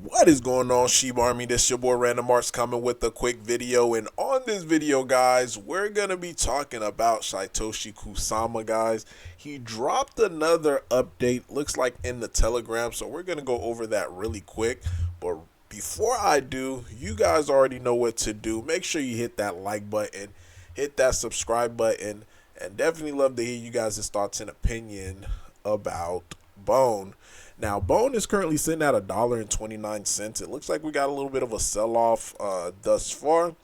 What is going on, Shibarmy? This your boy Random Arts coming with a quick video, and on this video, guys, we're gonna be talking about Shytoshi Kusama, guys. He dropped another update, looks like in the Telegram, so we're gonna go over that really quick. But before I do, you guys already know what to do. Make sure you hit that like button, hit that subscribe button, and definitely love to hear you guys' thoughts and opinion about Bone. Now, Bone is currently sitting at $1.29. It looks like we got a little bit of a sell-off thus far.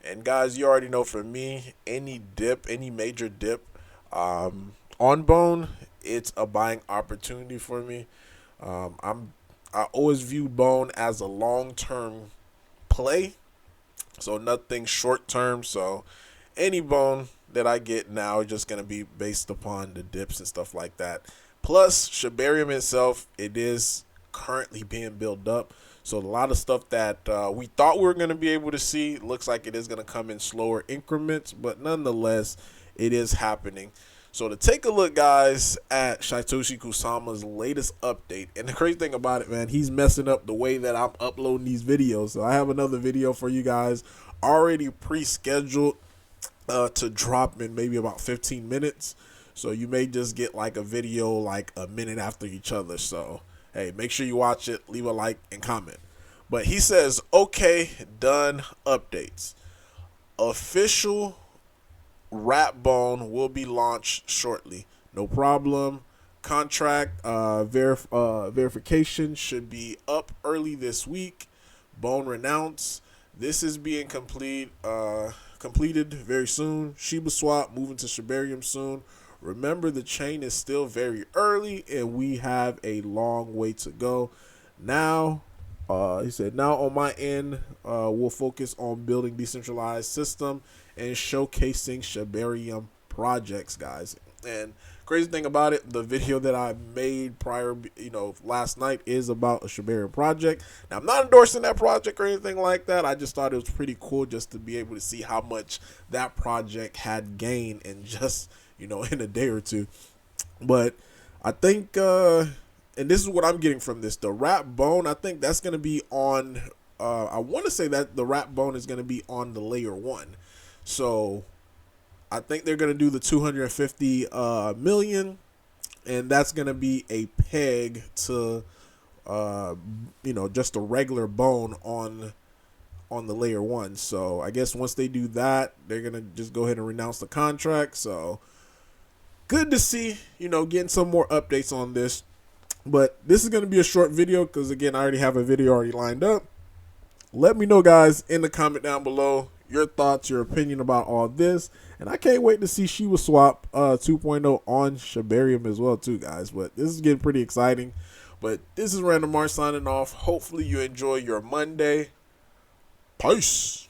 And guys, you already know from me, any dip, any major dip on Bone, it's a buying opportunity for me. I always view Bone as a long-term play, so nothing short-term. So any Bone that I get now is just going to be based upon the dips and stuff like that. Plus, Shibarium itself, it is currently being built up. So a lot of stuff that we thought we were going to be able to see, looks like it is going to come in slower increments. But nonetheless, it is happening. So to take a look, guys, at Shytoshi Kusama's latest update. And the crazy thing about it, man, he's messing up the way that I'm uploading these videos. So I have another video for you guys already pre-scheduled to drop in maybe about 15 minutes. So you may just get like a video like a minute after each other. So, hey, make sure you watch it, leave a like, and comment. But he says, okay, done updates. Official Rap Bone will be launched shortly. No problem. Contract verification should be up early this week. Bone renounce. This is being completed very soon. Shiba swap moving to Shibarium soon. Remember, the chain is still very early and we have a long way to go. Now, he said, now on my end, we'll focus on building decentralized system and showcasing Shibarium projects, guys. And crazy thing about it, the video that I made prior, last night is about a Shibarium project. Now, I'm not endorsing that project or anything like that. I just thought it was pretty cool just to be able to see how much that project had gained in just, in a day or two. But I think, and this is what I'm getting from this, the Rap Bone, I think that's going to be on, I want to say that the Rap Bone is going to be on the layer 1. So I think they're going to do the 250 million, and that's going to be a peg to, just a regular Bone on the layer 1. So I guess once they do that, they're going to just go ahead and renounce the contract. So good to see, getting some more updates on this. But this is going to be a short video because, again, I already have a video already lined up. Let me know, guys, in the comment down below your thoughts, your opinion about all this. And I can't wait to see Shiba Swap 2.0 on Shibarium as well, too, guys. But this is getting pretty exciting. But this is Random Arts signing off. Hopefully you enjoy your Monday. Peace.